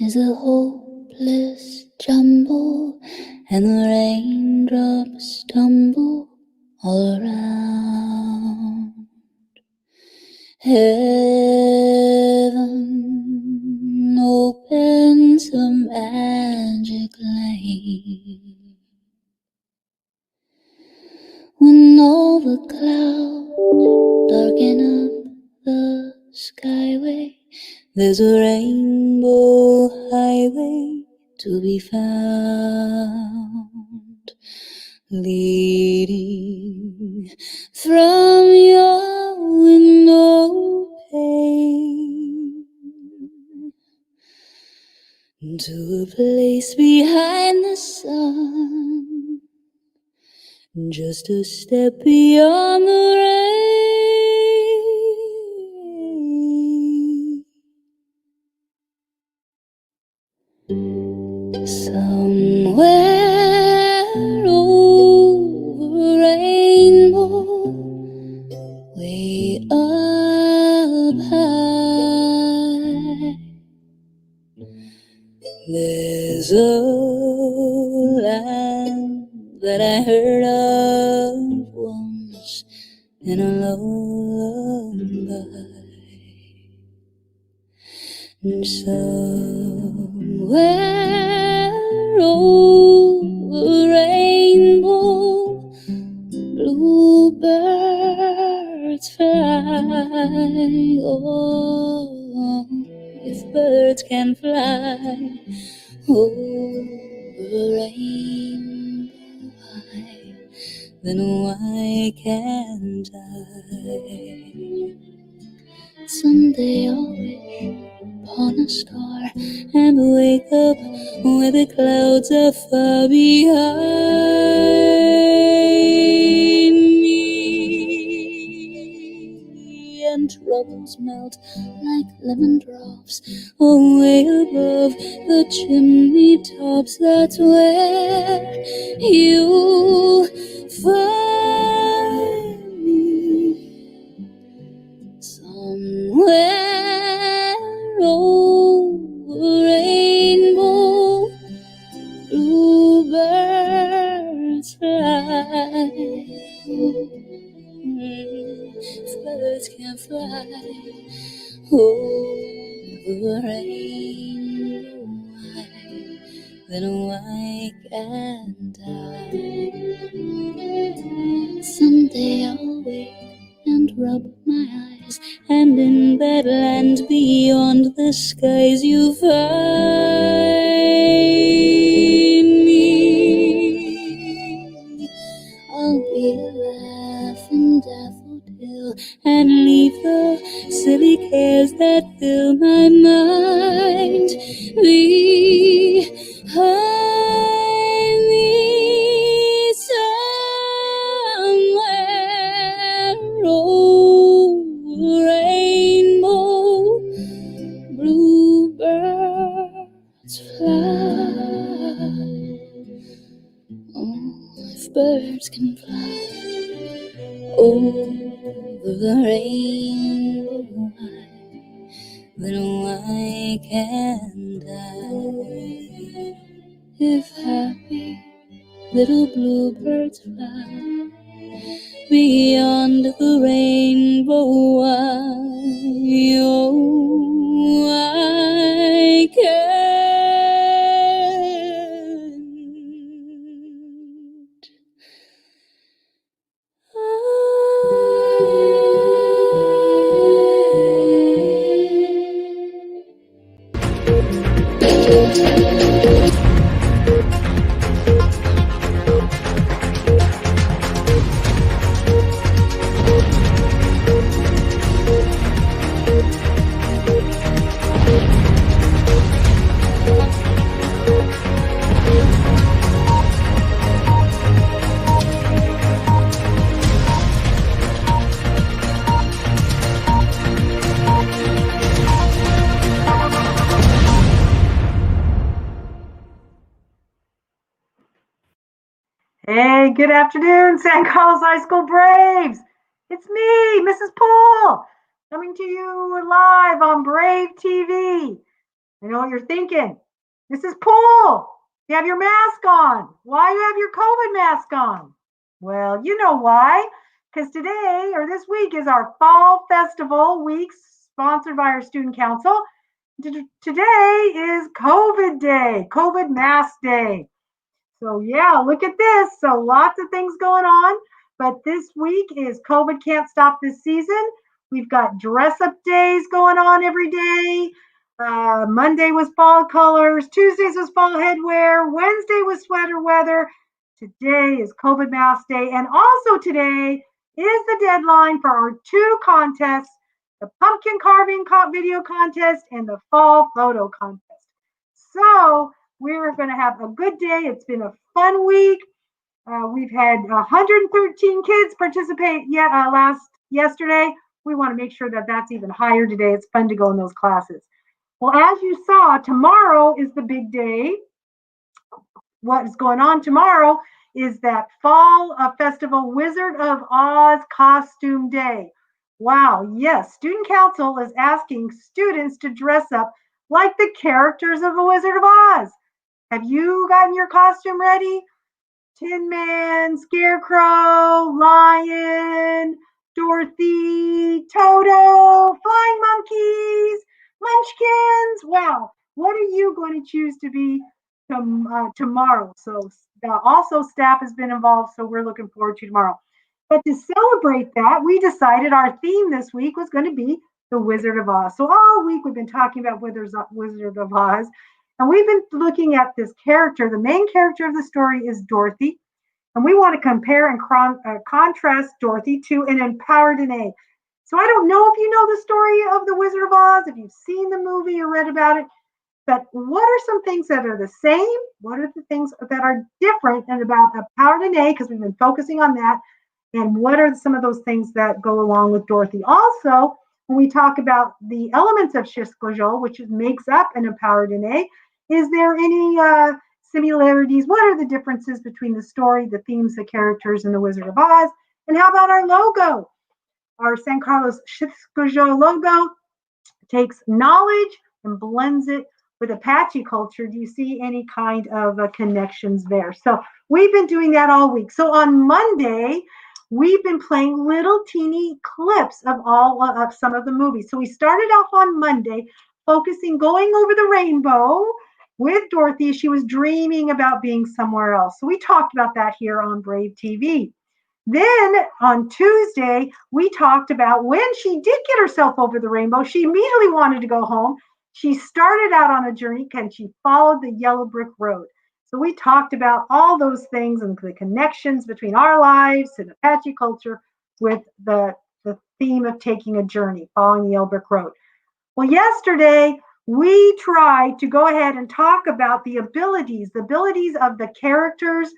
is a hopeless jumble, and the raindrops tumble all around. Heaven opens a magic lane when all the clouds darken up the skyway. There's a rainbow highway to be found, leading from your window pane to a place behind the sun, just a step beyond the rain. Somewhere over rainbow, way up high, there's a land that I heard of once in a lullaby. And somewhere over rainbow, bluebirds fly. Oh, if birds can fly over rainbow high, then why can't I? Someday I'll wish upon a star and wake up where the clouds are far behind me, and troubles melt like lemon drops away above the chimney tops. That's where you find me. Somewhere over rainbow, bluebirds fly. If birds can fly over rainbow high, then why can't I? Someday I'll wake and rub my eyes, and in that land beyond the skies you find me. I'll be a laughing daffodil and leave the silly cares that fill my mind behind me. Somewhere over rainbow, bluebirds fly. Oh, if birds can fly over the rainbow high, then why can't I? If happy little bluebirds fly beyond the rainbow, why, oh, I can't Hey, good afternoon, San Carlos High School Braves. It's me, Mrs. Poole, coming to you live on Brave TV. I know what you're thinking. Mrs. Poole, you have your mask on. Why you have your COVID mask on? Well, you know why. Because today or this week is our Fall Festival week sponsored by our Student Council. Today is COVID Day, COVID Mask Day. So yeah, look at this. So lots of things going on. But this week is COVID Can't Stop This Season. We've got dress up days going on every day. Monday was fall colors. Tuesdays was fall headwear. Wednesday was sweater weather. Today is COVID Mask Day. And also today is the deadline for our two contests, the pumpkin carving video contest and the fall photo contest. So we're going to have a good day. It's been a fun week. We've had 113 kids participate yesterday. We want to make sure that that's even higher today. It's fun to go in those classes. Well, as you saw, tomorrow is the big day. What is going on tomorrow is that Fall Festival Wizard of Oz Costume Day. Wow, yes, Student Council is asking students to dress up like the characters of the Wizard of Oz. Have you gotten your costume ready? Tin Man, Scarecrow, Lion, Dorothy, Toto, Flying Monkeys, Munchkins. Wow, what are you going to choose to be tomorrow? So also staff has been involved, so we're looking forward to tomorrow. But to celebrate that, we decided our theme this week was going to be the Wizard of Oz. So all week we've been talking about Wizard of Oz. And we've been looking at this character. The main character of the story is Dorothy. And we want to compare and contrast Dorothy to an empowered Danae. So I don't know if you know the story of the Wizard of Oz, if you've seen the movie or read about it, but what are some things that are the same? What are the things that are different and about empowered Danae, because we've been focusing on that, and what are some of those things that go along with Dorothy? Also, when we talk about the elements of Shishkojol, which makes up an empowered Danae, is there any similarities? What are the differences between the story, the themes, the characters, and the Wizard of Oz? And how about our logo? Our San Carlos Shishkojol logo takes knowledge and blends it with Apache culture. Do you see any kind of connections there? So we've been doing that all week. So on Monday, we've been playing little teeny clips of some of the movies. So we started off on Monday going over the rainbow with Dorothy. She was dreaming about being somewhere else. So we talked about that here on Brave TV. Then on Tuesday, we talked about when she did get herself over the rainbow, she immediately wanted to go home. She started out on a journey and she followed the yellow brick road. So we talked about all those things and the connections between our lives and Apache culture with the theme of taking a journey, following the yellow brick road. Well, yesterday, we tried to go ahead and talk about the abilities of the characters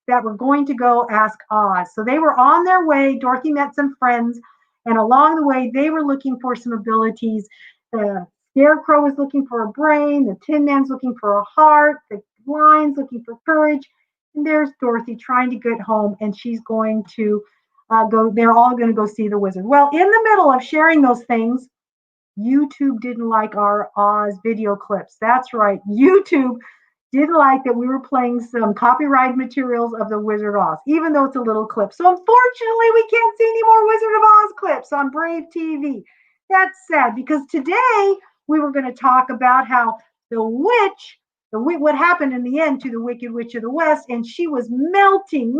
that were going to go ask Oz. So they were on their way. Dorothy met some friends, and along the way, they were looking for some abilities. The Scarecrow was looking for a brain. The Tin Man's looking for a heart. The Lion's looking for courage. And there's Dorothy trying to get home, and she's going to go. They're all going to go see the wizard. Well, in the middle of sharing those things, YouTube didn't like our Oz video clips. That's right. YouTube didn't like that we were playing some copyrighted materials of the Wizard of Oz, even though it's a little clip. So unfortunately, we can't see any more Wizard of Oz clips on Brave TV. That's sad, because today we were going to talk about how what happened in the end to the Wicked Witch of the West, and she was melting.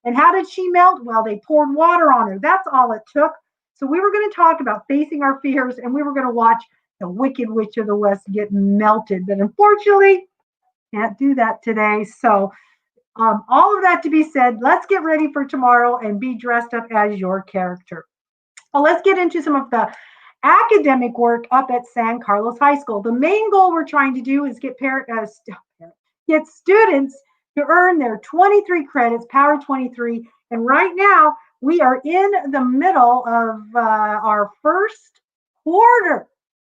And how did she melt? Well, they poured water on her. That's all it took. So we were going to talk about facing our fears, and we were going to watch the Wicked Witch of the West get melted. But unfortunately, can't do that today. So all of that to be said, let's get ready for tomorrow and be dressed up as your character. Well, let's get into some of the academic work up at San Carlos High School. The main goal we're trying to do is get students to earn their 23 credits, Power 23. And right now, we are in the middle of our first quarter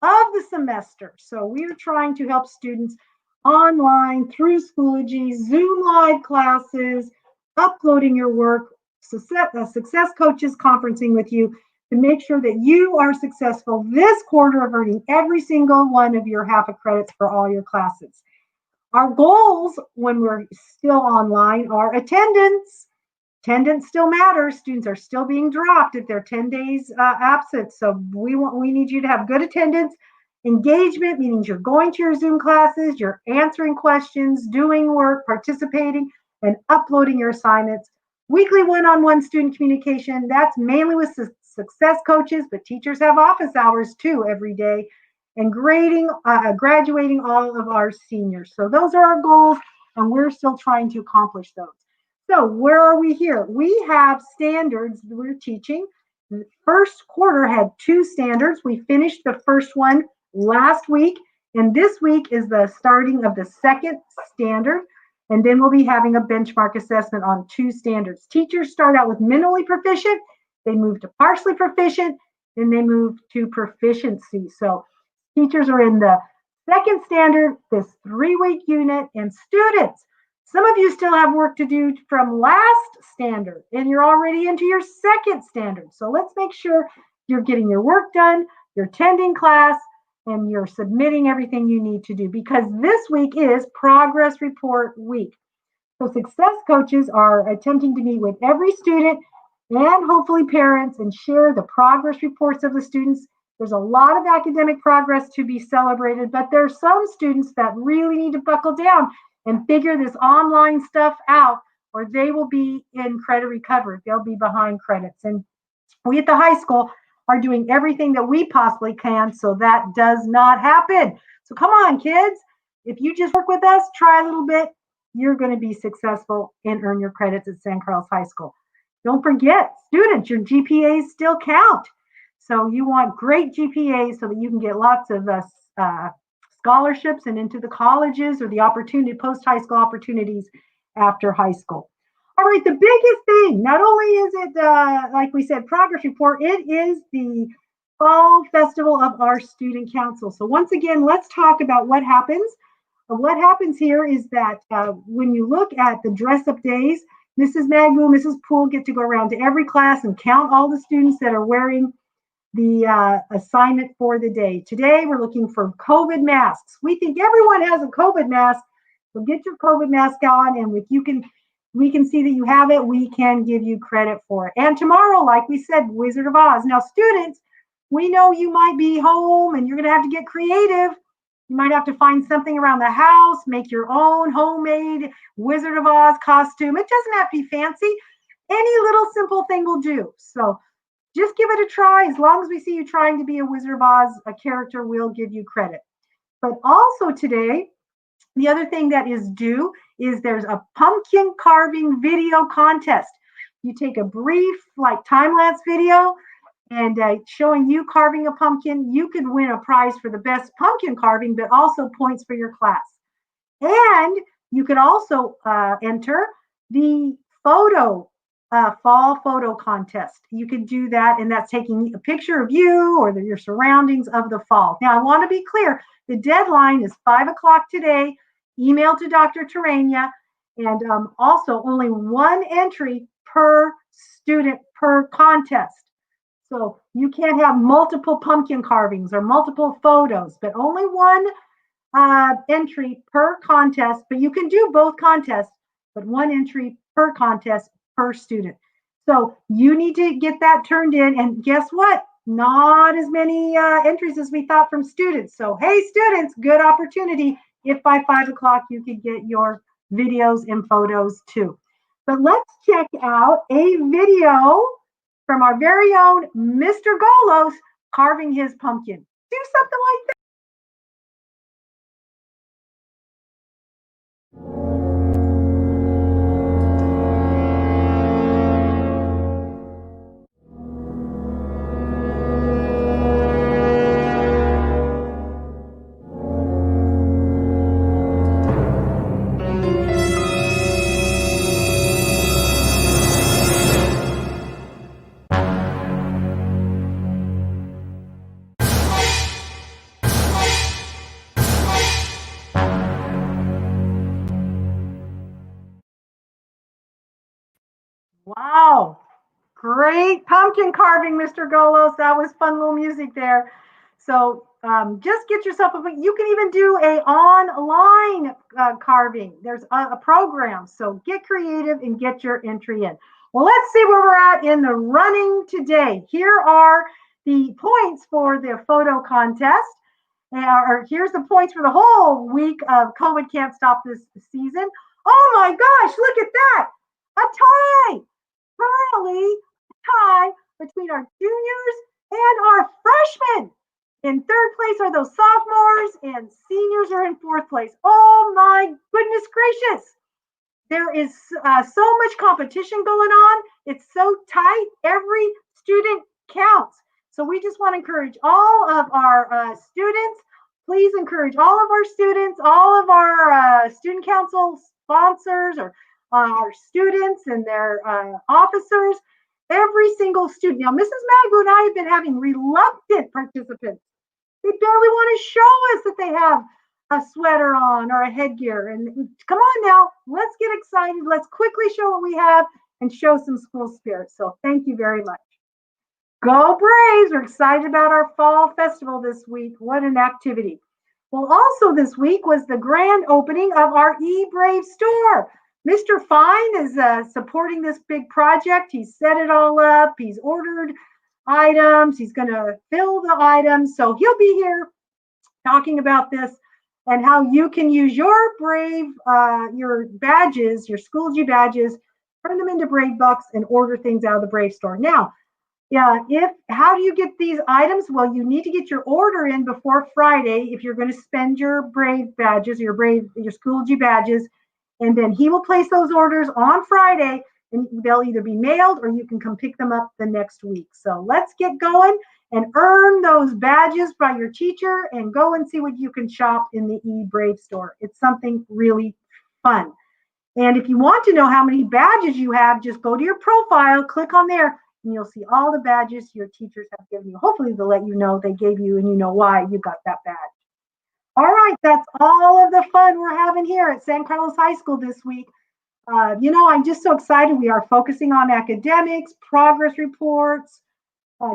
of the semester. So we are trying to help students online through Schoology, Zoom live classes, uploading your work, success coaches conferencing with you. to make sure that you are successful this quarter of earning every single one of your half a credits for all your classes. Our goals when we're still online are attendance. Attendance still matters. Students are still being dropped if they're 10 days absent. So we need you to have good attendance. Engagement, meaning you're going to your Zoom classes, you're answering questions, doing work, participating, and uploading your assignments. Weekly one-on-one student communication, that's mainly with success coaches, but teachers have office hours too every day. And grading, graduating all of our seniors. So those are our goals, and we're still trying to accomplish those. So where are we here? We have standards we're teaching. The first quarter had 2 standards. We finished the first one last week, and this week is the starting of the second standard. And then we'll be having a benchmark assessment on 2 standards. Teachers start out with minimally proficient, they move to partially proficient, then they move to proficiency. So teachers are in the second standard, this 3-week unit, and students, some of you still have work to do from last standard, and you're already into your second standard. So let's make sure you're getting your work done, you're attending class, and you're submitting everything you need to do, because this week is progress report week. So success coaches are attempting to meet with every student and hopefully parents and share the progress reports of the students. There's a lot of academic progress to be celebrated, but there's some students that really need to buckle down and figure this online stuff out, or they will be in credit recovery. They'll be behind credits. And we at the high school are doing everything that we possibly can so that does not happen. So come on, kids. If you just work with us, try a little bit, you're going to be successful and earn your credits at San Carlos High School. Don't forget, students, your GPAs still count. So you want great GPAs so that you can get lots of scholarships and into the colleges or the opportunity, post-high school opportunities after high school. All right, the biggest thing, not only is it, like we said, progress report, it is the fall festival of our student council. So once again, let's talk about what happens. What happens here is that when you look at the dress-up days, Mrs. Magoo, Mrs. Poole get to go around to every class and count all the students that are wearing the assignment for the day. Today, we're looking for COVID masks. We think everyone has a COVID mask, so get your COVID mask on, and if we can see that you have it, we can give you credit for it. And tomorrow, like we said, Wizard of Oz. Now, students, we know you might be home and you're going to have to get creative. You might have to find something around the house, make your own homemade Wizard of Oz costume. It doesn't have to be fancy. Any little simple thing will do. So just give it a try. As long as we see you trying to be a Wizard of Oz, a character, will give you credit. But also today, the other thing that is due is there's a pumpkin carving video contest. You take a brief, like time-lapse video and showing you carving a pumpkin. You could win a prize for the best pumpkin carving, but also points for your class. And you could also enter the fall photo contest. You could do that, and that's taking a picture of you or your surroundings of the fall. Now, I want to be clear. The deadline is 5 o'clock today. Email to Dr. Terania, and also only 1 entry per student per contest. So you can't have multiple pumpkin carvings or multiple photos, but only 1 entry per contest. But you can do both contests, but 1 entry per contest per student. So you need to get that turned in, and guess what? Not as many entries as we thought from students. So hey, students, good opportunity if by 5 o'clock you could get your videos and photos too. But let's check out a video from our very own Mr. Golos carving his pumpkin. Do something like that. Wow, Great pumpkin carving, Mr. Golos. That was fun little music there. So just get yourself you can even do a online carving. There's a program. So get creative and get your entry in. Well, let's see where we're at in the running today. Here are the points for the photo contest. Or here's the points for the whole week of COVID Can't Stop This season. Oh my gosh, look at that. A tie. Finally, a tie between our juniors and our freshmen. In third place are those sophomores, and seniors are in fourth place. Oh my goodness gracious. There is so much competition going on. It's so tight. Every student counts. So we just want to encourage all of our students. Please encourage all of our students, all of our student council sponsors, or our students and their officers, every single student. Now, Mrs. Magbu and I have been having reluctant participants. They barely want to show us that they have a sweater on or a headgear. And come on now, let's get excited. Let's quickly show what we have and show some school spirit. So thank you very much. Go Braves! We're excited about our fall festival this week. What an activity. Well, also this week was the grand opening of our eBrave store. Mr. Fine is supporting this big project. He's set it all up. He's ordered items. He's going to fill the items. So he'll be here talking about this and how you can use your Brave, your badges, your Schoology badges, turn them into Brave Bucks and order things out of the Brave store. Now, how do you get these items? Well, you need to get your order in before Friday if you're going to spend your Brave badges, your Schoology badges, and then he will place those orders on Friday, and they'll either be mailed or you can come pick them up the next week. So let's get going and earn those badges by your teacher and go and see what you can shop in the eBrave store. It's something really fun. And if you want to know how many badges you have, just go to your profile, click on there, and you'll see all the badges your teachers have given you. Hopefully they'll let you know they gave you and you know why you got that badge. All right, that's all of the fun we're having here at San Carlos High School this week. I'm just so excited. We are focusing on academics, progress reports,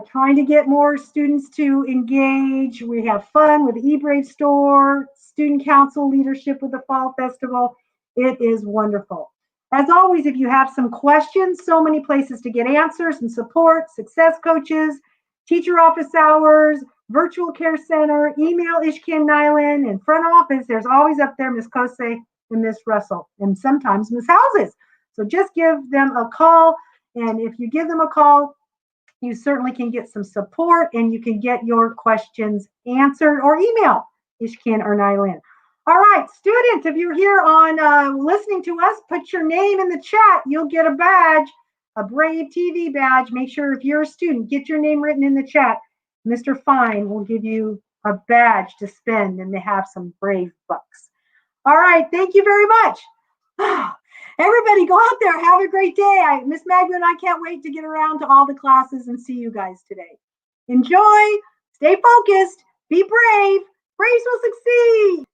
trying to get more students to engage. We have fun with the eBrave store, student council leadership with the Fall Festival. It is wonderful. As always, if you have some questions, so many places to get answers and support, success coaches, teacher office hours, virtual care center, email Ishkan Nyland, and front office, there's always up there Miss Kose and Miss Russell, and sometimes Miss Houses. So just give them a call, and if you give them a call, you certainly can get some support and you can get your questions answered, or email Ishkan or Nyland. All right, students, if you're here on listening to us, put your name in the chat. You'll get a badge, a Brave TV badge. Make sure if you're a student, get your name written in the chat. Mr. Fine will give you a badge to spend, and they have some Brave Bucks. All right, thank you very much. Everybody go out there, have a great day. Miss Magna and I can't wait to get around to all the classes and see you guys today. Enjoy, stay focused, be brave. Braves will succeed.